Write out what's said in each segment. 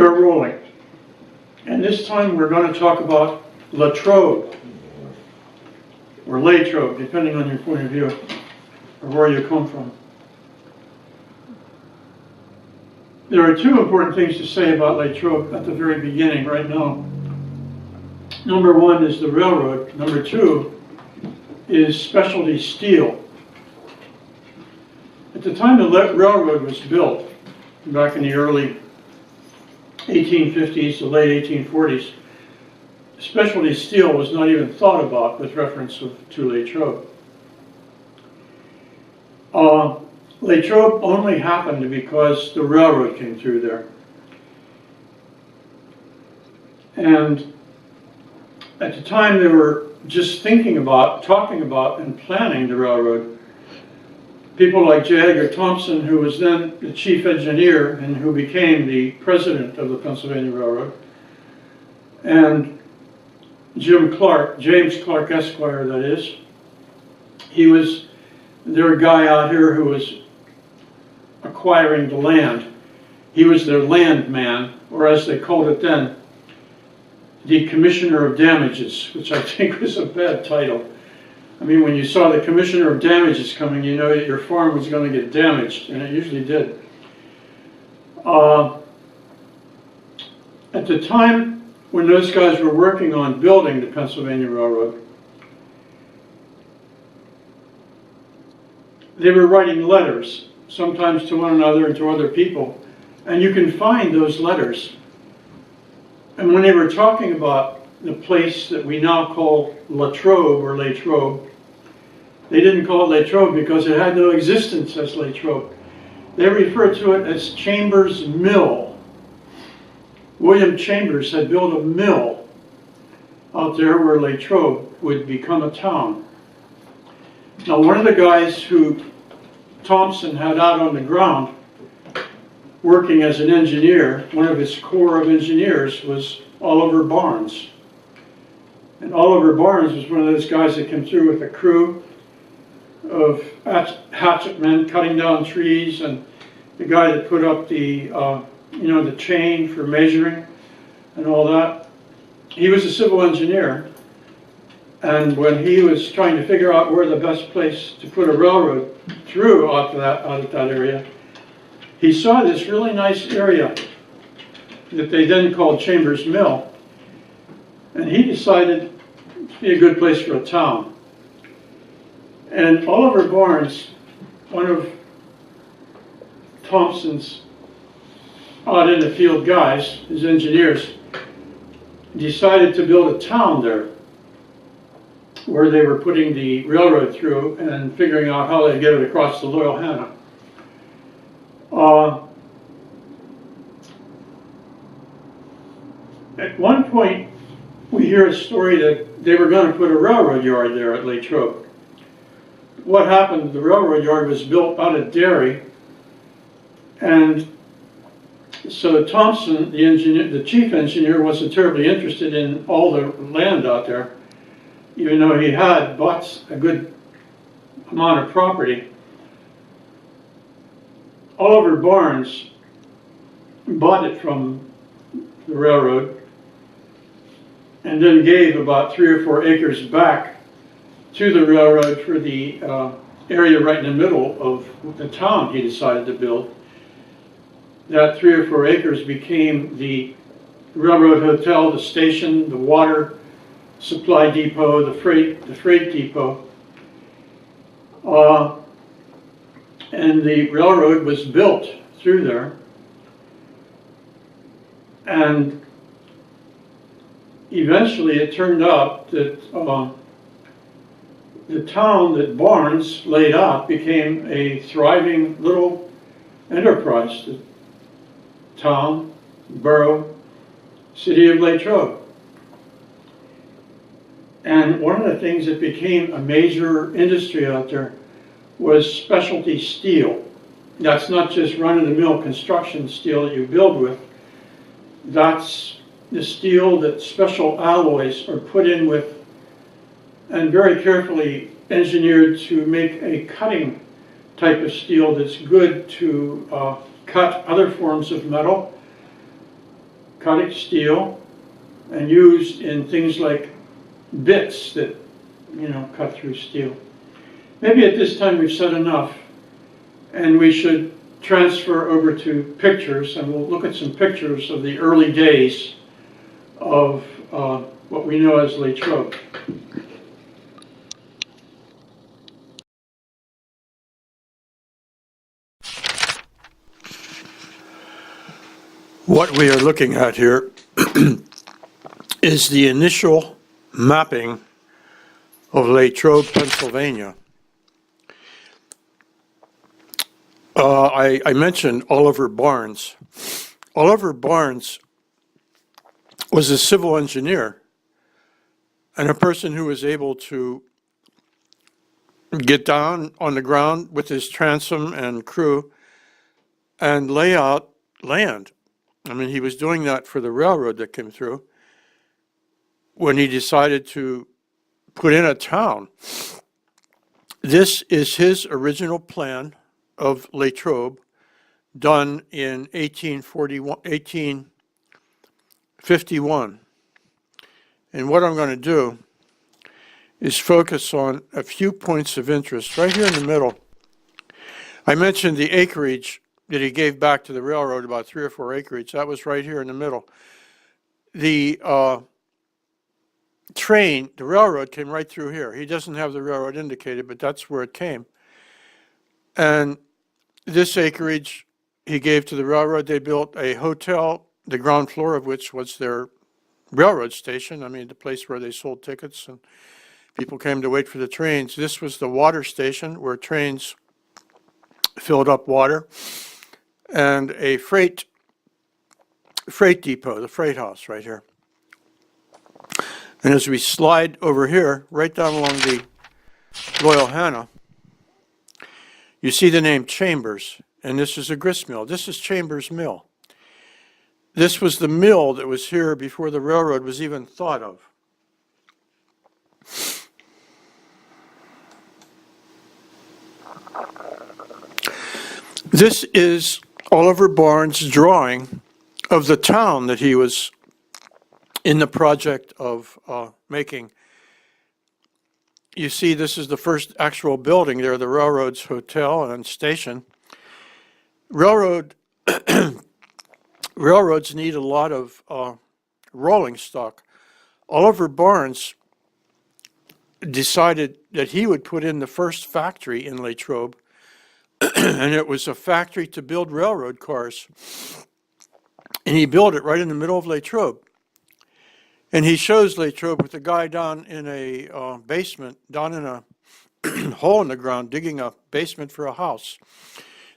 are rolling. And this time we're going to talk about Latrobe, or Latrobe, depending on your point of view, or where you come from. There are two important things to say about Latrobe at the very beginning right now. Number one is the railroad. Number two is specialty steel. At the time the railroad was built, back in the early 1850s to late 1840s, specialty steel was not even thought about with reference to Latrobe. Latrobe only happened because the railroad came through there. And at the time they were just thinking about, talking about, and planning the railroad. People like J. Edgar Thompson, who was then the chief engineer and who became the president of the Pennsylvania Railroad, and James Clark Esquire, that is. He was their guy out here who was acquiring the land. He was their land man, or as they called it then, the Commissioner of Damages, which I think was a bad title. I mean, when you saw the Commissioner of Damages coming, you know that your farm was going to get damaged, and it usually did. At the time when those guys were working on building the Pennsylvania Railroad, they were writing letters, sometimes to one another and to other people, and you can find those letters. And when they were talking about the place that we now call Latrobe or Latrobe, they didn't call it Latrobe because it had no existence as Latrobe. They referred to it as Chambers Mill. William Chambers had built a mill out there where Latrobe would become a town. Now, one of the guys who Thompson had out on the ground working as an engineer, one of his corps of engineers, was Oliver Barnes. And Oliver Barnes was one of those guys that came through with a crew of hatchet men cutting down trees, and the guy that put up the the chain for measuring and all that. He was a civil engineer, and when he was trying to figure out where the best place to put a railroad through out of that area, he saw this really nice area that they then called Chambers Mill, and he decided to be a good place for a town. And Oliver Barnes, one of Thompson's out in the field guys, his engineers, decided to build a town there where they were putting the railroad through and figuring out how they'd get it across the Loyalhanna. At one point, we hear a story that they were going to put a railroad yard there at Latrobe. What happened, the railroad yard was built out of Derry, and so Thompson, the chief engineer, wasn't terribly interested in all the land out there, even though he had bought a good amount of property. Oliver Barnes bought it from the railroad and then gave about 3 or 4 acres back to the railroad for the area right in the middle of the town he decided to build. That 3 or 4 acres became the railroad hotel, the station, the water supply depot, the freight depot. And the railroad was built through there. And eventually it turned out that the town that Barnes laid out became a thriving little enterprise. The town, borough, city of Latrobe. And one of the things that became a major industry out there was specialty steel. That's not just run-of-the-mill construction steel that you build with. That's the steel that special alloys are put in with and very carefully engineered to make a cutting type of steel that's good to cut other forms of metal cutting steel and used in things like bits that, cut through steel. Maybe at this time we've said enough, and we should transfer over to pictures, and we'll look at some pictures of the early days of what we know as Latrobe. What we are looking at here is the initial mapping of Latrobe, Pennsylvania. I mentioned Oliver Barnes. Oliver Barnes was a civil engineer and a person who was able to get down on the ground with his transom and crew and lay out land. I mean, he was doing that for the railroad that came through when he decided to put in a town. This is his original plan of Latrobe, done in 1851. And what I'm going to do is focus on a few points of interest right here in the middle. I mentioned the acreage that he gave back to the railroad, about 3 or 4 acreage. That was right here in the middle. The train, the railroad came right through here. He doesn't have the railroad indicated, but that's where it came. And this acreage he gave to the railroad. They built a hotel, the ground floor of which was their railroad station. I mean, the place where they sold tickets and people came to wait for the trains. This was the water station where trains filled up water, and a freight depot, the freight house right here. And as we slide over here, right down along the Loyal Hannah, you see the name Chambers, and this is a grist mill. This is Chambers Mill. This was the mill that was here before the railroad was even thought of. This is Oliver Barnes' drawing of the town that he was in the project of making. You see, this is the first actual building there, the railroad's hotel and station. Railroads need a lot of rolling stock. Oliver Barnes decided that he would put in the first factory in Latrobe, and it was a factory to build railroad cars. And he built it right in the middle of Latrobe. And he shows Latrobe with a guy down in a basement, down in a hole in the ground, digging a basement for a house.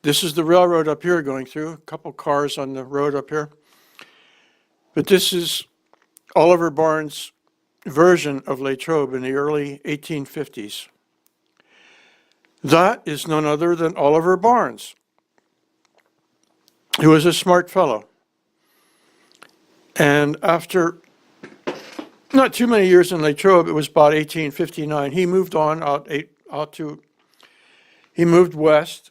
This is the railroad up here going through, a couple cars on the road up here. But this is Oliver Barnes' version of Latrobe in the early 1850s. That is none other than Oliver Barnes, who was a smart fellow. And after not too many years in Latrobe, it was about 1859, he moved on he moved west.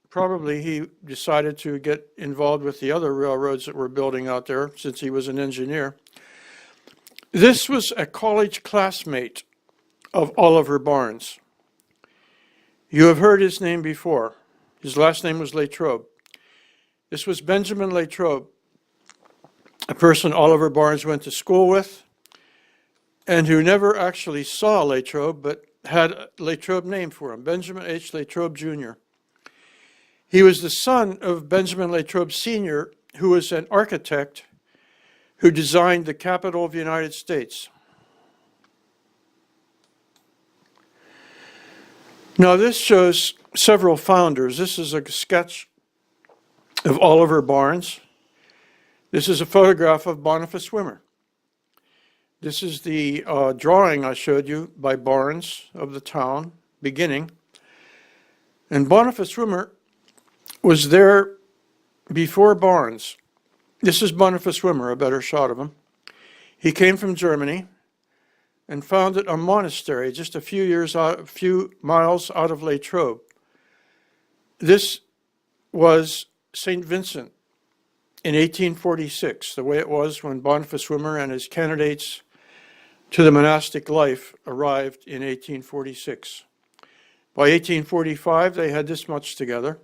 Probably he decided to get involved with the other railroads that were building out there since he was an engineer. This was a college classmate of Oliver Barnes. You have heard his name before. His last name was Latrobe. This was Benjamin Latrobe, a person Oliver Barnes went to school with and who never actually saw Latrobe, but had Latrobe named for him, Benjamin H. Latrobe, Jr. He was the son of Benjamin Latrobe, Sr., who was an architect who designed the Capitol of the United States. Now this shows several founders. This is a sketch of Oliver Barnes. This is a photograph of Boniface Wimmer. This is the drawing I showed you by Barnes of the town beginning. And Boniface Wimmer was there before Barnes. This is Boniface Wimmer, a better shot of him. He came from Germany and founded a monastery just a few miles out of Latrobe. This was St. Vincent in 1846, the way it was when Boniface Swimmer and his candidates to the monastic life arrived in 1846. By 1845, they had this much together.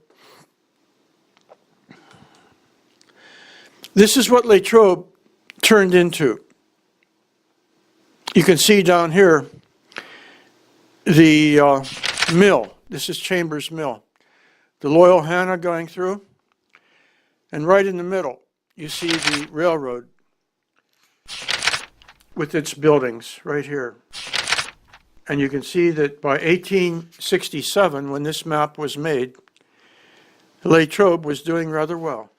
This is what Latrobe turned into. You can see down here the mill. This is Chambers Mill. The Loyal Hannah going through. And right in the middle, you see the railroad with its buildings right here. And you can see that by 1867, when this map was made, Latrobe was doing rather well.